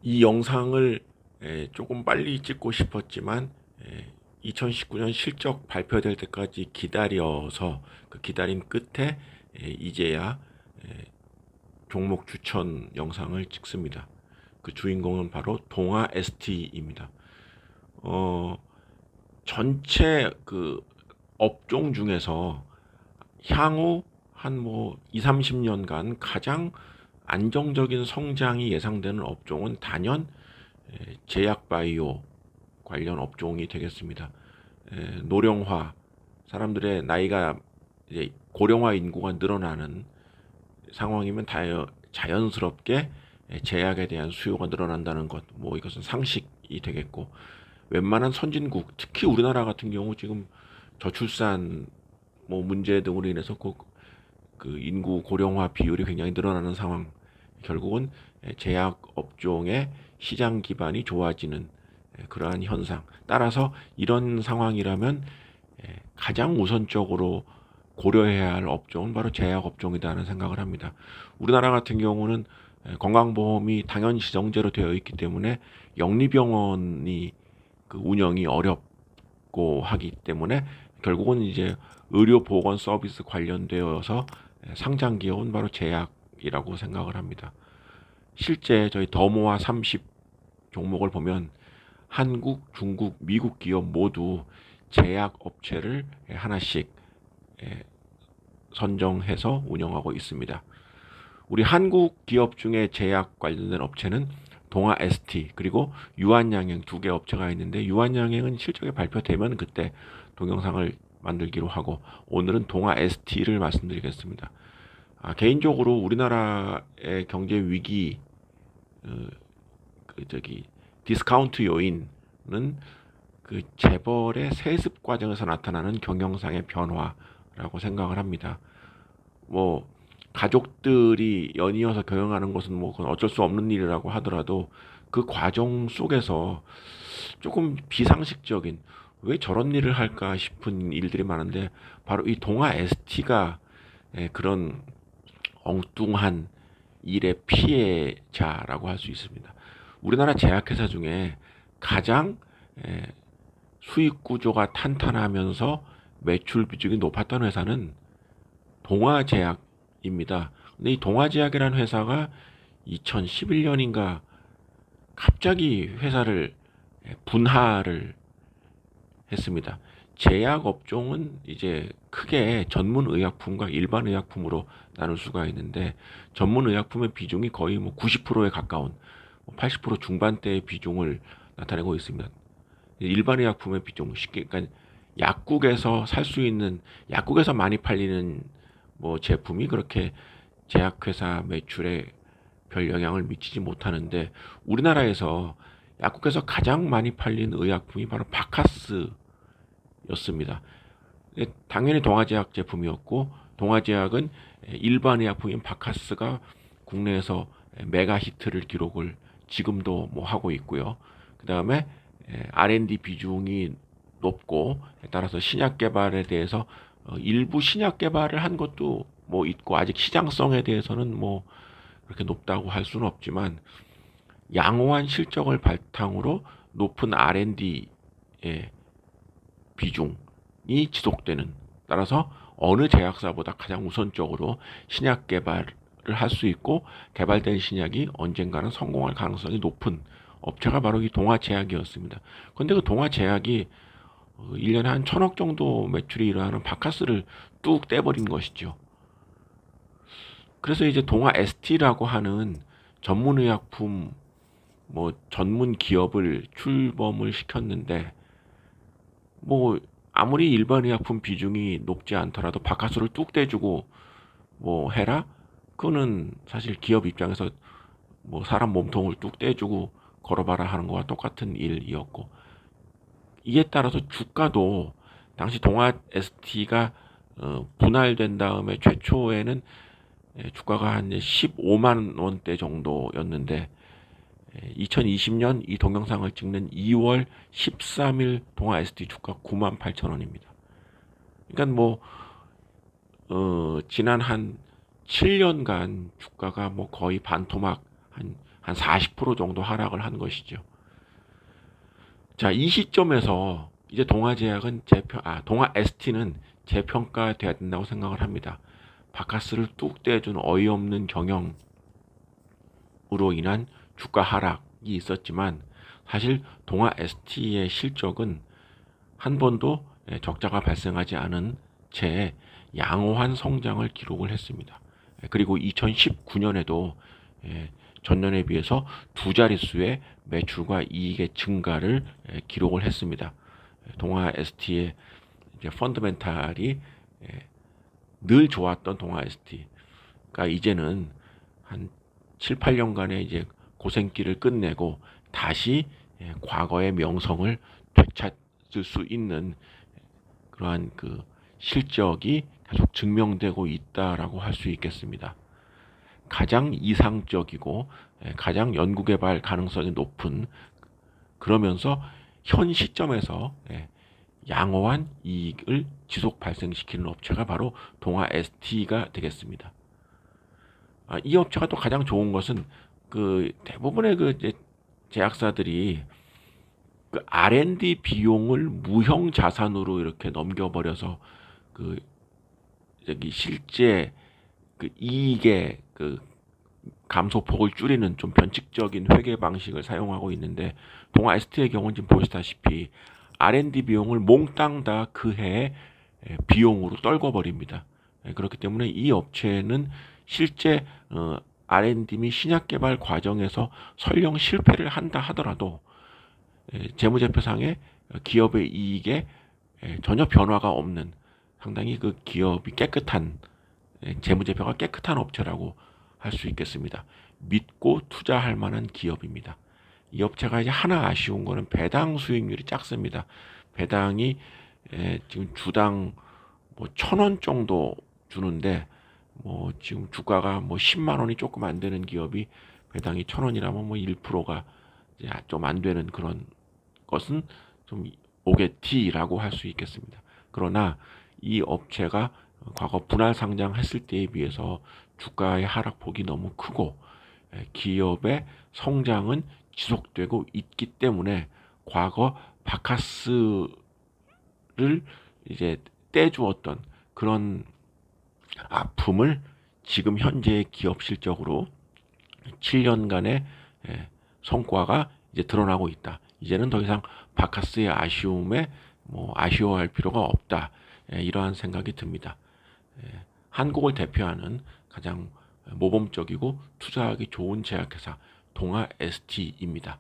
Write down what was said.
이 영상을 조금 빨리 찍고 싶었지만 2019년 실적 발표될 때까지 기다려서 그 기다림 끝에 이제야 종목 추천 영상을 찍습니다. 그 주인공은 바로 동아 ST입니다. 어, 전체 그 업종 중에서 향후 한 뭐 2, 30년간 가장 안정적인 성장이 예상되는 업종은 단연 제약바이오 관련 업종이 되겠습니다. 노령화, 사람들의 나이가 이제 고령화 인구가 늘어나는 상황이면 자연스럽게 제약에 대한 수요가 늘어난다는 것, 뭐 이것은 상식이 되겠고, 웬만한 선진국, 특히 우리나라 같은 경우 지금 저출산 뭐 문제 등으로 인해서 그 인구 고령화 비율이 굉장히 늘어나는 상황, 결국은 제약 업종의 시장 기반이 좋아지는 그러한 현상. 따라서 이런 상황이라면 가장 우선적으로 고려해야 할 업종은 바로 제약 업종이다는 생각을 합니다. 우리나라 같은 경우는 건강보험이 당연 지정제로 되어 있기 때문에 영리병원이 그 운영이 어렵고 하기 때문에 결국은 이제 의료보건 서비스 관련되어서 상장 기업은 바로 제약이라고 생각을 합니다. 실제 저희 더모아 30 종목을 보면 한국, 중국, 미국 기업 모두 제약 업체를 하나씩 선정해서 운영하고 있습니다. 우리 한국 기업 중에 제약 관련된 업체는 동아 ST 그리고 유한양행 두 개 업체가 있는데, 유한양행은 실적이 발표되면 그때 동영상을 만들기로 하고, 오늘은 동아 ST를 말씀드리겠습니다. 개인적으로 우리나라의 경제 위기, 어, 디스카운트 요인은 그 재벌의 세습 과정에서 나타나는 경영상의 변화라고 생각을 합니다. 뭐 가족들이 연이어서 경영하는 것은 뭐 그건 어쩔 수 없는 일이라고 하더라도, 그 과정 속에서 조금 비상식적인, 왜 저런 일을 할까 싶은 일들이 많은데, 바로 이 동아 ST가 그런 엉뚱한 일의 피해자라고 할 수 있습니다. 우리나라 제약회사 중에 가장 수익 구조가 탄탄하면서 매출 비중이 높았던 회사는 동아제약입니다. 근데 이 동아제약이라는 회사가 2011년인가 갑자기 회사를 분할을 했습니다. 제약 업종은 이제 크게 전문 의약품과 일반 의약품으로 나눌 수가 있는데, 전문 의약품의 비중이 거의 뭐 90%에 가까운 80% 중반대의 비중을 나타내고 있습니다. 일반 의약품의 비중, 쉽게 그러니까 약국에서 살 수 있는, 약국에서 많이 팔리는 뭐 제품이 그렇게 제약회사 매출에 별 영향을 미치지 못하는데, 우리나라에서 약국에서 가장 많이 팔린 의약품이 바로 바카스였습니다. 당연히 동아제약 제품이었고, 동아제약은 일반 의약품인 바카스가 국내에서 메가 히트를 기록을 지금도 뭐 하고 있고요. 그 다음에 R&D 비중이 높고, 따라서 신약 개발에 대해서 일부 신약 개발을 한 것도 뭐 있고, 아직 시장성에 대해서는 뭐 그렇게 높다고 할 수는 없지만, 양호한 실적을 바탕으로 높은 R&D의 비중이 지속되는, 따라서 어느 제약사보다 가장 우선적으로 신약 개발을 할 수 있고, 개발된 신약이 언젠가는 성공할 가능성이 높은 업체가 바로 이 동아제약이었습니다. 그런데 그 동아제약이 1년에 한 1,000억 정도 매출이 일어나는 바카스를 뚝 떼버린 것이죠. 그래서 이제 동아 ST라고 하는 전문의약품 뭐 전문 기업을 출범을 시켰는데, 뭐 아무리 일반 의약품 비중이 높지 않더라도 바카스를 뚝 떼주고 뭐 해라? 그거는 사실 기업 입장에서 뭐 사람 몸통을 뚝 떼주고 걸어봐라 하는 거와 똑같은 일이었고, 이에 따라서 주가도 당시 동아 ST가 분할된 다음에 최초에는 주가가 한 15만 원대 정도였는데, 2020년 이 동영상을 찍는 2월 13일 동아 ST 주가 9만 8천 원입니다. 그러니까 뭐 지난 한 7년간 주가가 뭐 거의 반토막, 한 한 40% 정도 하락을 한 것이죠. 자, 이 시점에서 이제 동아제약은 동아 ST는 재평가돼야 된다고 생각을 합니다. 바카스를 뚝 떼준 어이없는 경영으로 인한 주가 하락이 있었지만 사실 동아 ST의 실적은 한 번도 적자가 발생하지 않은 채 양호한 성장을 기록을 했습니다. 그리고 2019년에도 전년에 비해서 두 자릿수의 매출과 이익의 증가를 기록을 했습니다. 동아 ST의 이제 펀더멘탈이 늘 좋았던 동아 ST가 이제는 한 7, 8년간의 이제 고생길을 끝내고 다시 과거의 명성을 되찾을 수 있는 그러한 그 실적이 계속 증명되고 있다라고 할 수 있겠습니다. 가장 이상적이고 가장 연구개발 가능성이 높은, 그러면서 현 시점에서 양호한 이익을 지속 발생시키는 업체가 바로 동아 ST가 되겠습니다. 이 업체가 또 가장 좋은 것은 그 대부분의 그 제약사들이 그 R&D 비용을 무형 자산으로 이렇게 넘겨버려서 그 저기 실제 그 이익의 그 감소폭을 줄이는 좀 변칙적인 회계 방식을 사용하고 있는데, 동아 ST의 경우는 지금 보시다시피 R&D 비용을 몽땅 다 그 해에 비용으로 떨궈버립니다. 그렇기 때문에 이 업체는 실제 R&D 및 신약 개발 과정에서 설령 실패를 한다 하더라도 재무제표상의 기업의 이익에 전혀 변화가 없는, 상당히 그 기업이 깨끗한, 재무제표가 깨끗한 업체라고 할 수 있겠습니다. 믿고 투자할 만한 기업입니다. 이 업체가 이제 하나 아쉬운 거는 배당 수익률이 작습니다. 배당이 지금 주당 뭐 1,000원 정도 주는데, 뭐 지금 주가가 뭐 10만 원이 조금 안 되는 기업이 배당이 1,000원이라면 뭐 1%가 좀 안 되는 그런 것은 좀 오게티라고 할 수 있겠습니다. 그러나 이 업체가 과거 분할 상장했을 때에 비해서 주가의 하락폭이 너무 크고 기업의 성장은 지속되고 있기 때문에 과거 바카스를 이제 떼주었던 그런 아픔을 지금 현재의 기업 실적으로 7년간의 성과가 이제 드러나고 있다. 이제는 더 이상 바카스의 아쉬움에 뭐 아쉬워할 필요가 없다. 이러한 생각이 듭니다. 한국을 대표하는 가장 모범적이고 투자하기 좋은 제약회사 동아 ST입니다.